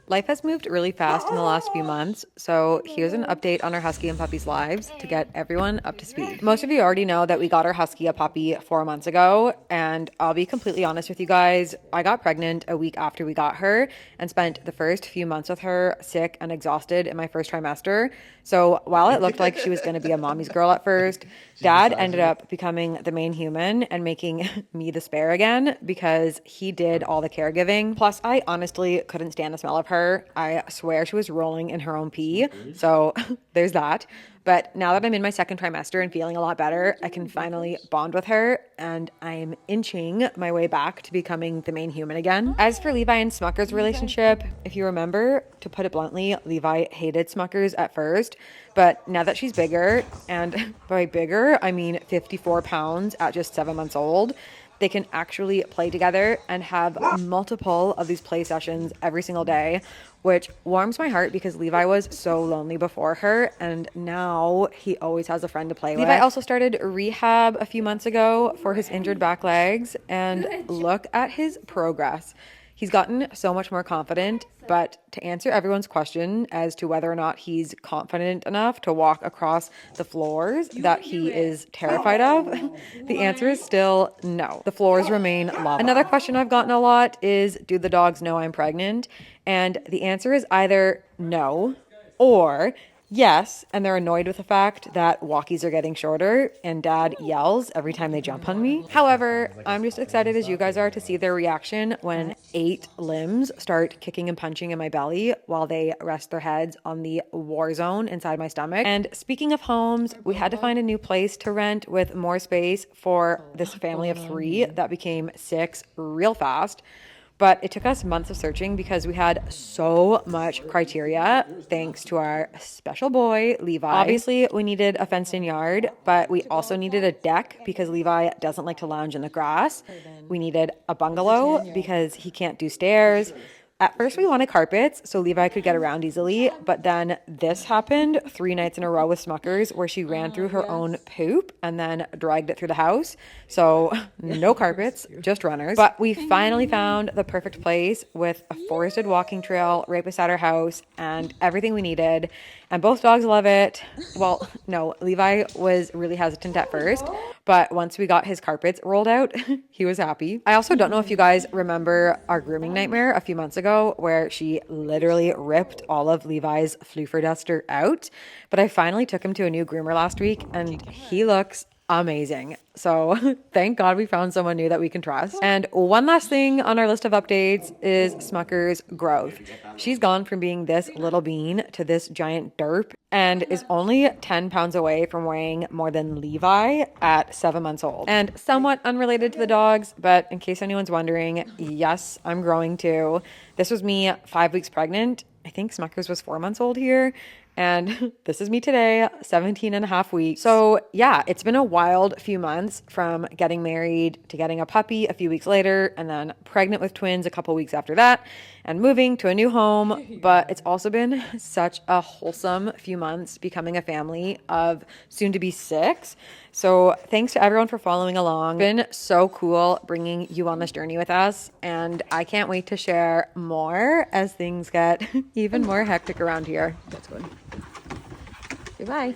Life has moved really fast in the last few months, so here's an update on our husky and puppy's lives to get everyone up to speed. Most of you already know that we got our husky a puppy 4 months ago, and I'll be completely honest with you guys, I got pregnant a week after we got her and spent the first few months with her sick and exhausted in my first trimester. So while it looked like she was going to be a mommy's girl at first, Dad ended up becoming the main human and making me the spare again because he did all the caregiving. Plus, I honestly couldn't stand the smell of her. I swear she was rolling in her own pee. So there's that. But now that I'm in my second trimester and feeling a lot better, I can finally bond with her, and I'm inching my way back to becoming the main human again. As for Levi and Smucker's relationship, if you remember, to put it bluntly, Levi hated Smuckers at first, but now that she's bigger, and by bigger, I mean 54 pounds at just 7 months old, they can actually play together and have multiple of these play sessions every single day, which warms my heart because Levi was so lonely before her, and now he always has a friend to play with. Levi also started rehab a few months ago for his injured back legs, and look at his progress. He's gotten so much more confident, but to answer everyone's question as to whether or not he's confident enough to walk across the floors that he is terrified of, the answer is still no. The floors remain lava. Another question I've gotten a lot is, do the dogs know I'm pregnant? And the answer is either no or yes, and they're annoyed with the fact that walkies are getting shorter and Dad yells every time they jump on me. However, I'm just excited as you guys are to see their reaction when 8 limbs start kicking and punching in my belly while they rest their heads on the war zone inside my stomach. And speaking of homes, we had to find a new place to rent with more space for this family of 3 that became 6 real fast. But it took us months of searching because we had so much criteria thanks to our special boy, Levi. Obviously, we needed a fenced-in yard, but we also needed a deck because Levi doesn't like to lounge in the grass. We needed a bungalow because he can't do stairs. At first, we wanted carpets so Levi could get around easily, but then this happened 3 nights in a row with Smuckers where she ran through her own poop and then dragged it through the house. So no carpets, just runners. But we finally found the perfect place with a forested walking trail right beside our house and everything we needed. And both dogs love it. Well, no, Levi was really hesitant at first, but once we got his carpets rolled out, he was happy. I also don't know if you guys remember our grooming nightmare a few months ago where she literally ripped all of Levi's floofer duster out, but I finally took him to a new groomer last week and he looks amazing. So thank God we found someone new that we can trust. And one last thing on our list of updates is Smucker's growth. She's gone from being this little bean to this giant derp and is only 10 pounds away from weighing more than Levi at 7 months old. And somewhat unrelated to the dogs, but in case anyone's wondering, yes, I'm growing too. This was me 5 weeks pregnant. I think Smuckers was 4 months old here. And this is me today, 17 and a half weeks. So yeah, it's been a wild few months from getting married to getting a puppy a few weeks later and then pregnant with twins a couple weeks after that and moving to a new home. But it's also been such a wholesome few months becoming a family of soon to be 6. So thanks to everyone for following along. It's been so cool bringing you on this journey with us. And I can't wait to share more as things get even more hectic around here. That's good. Goodbye.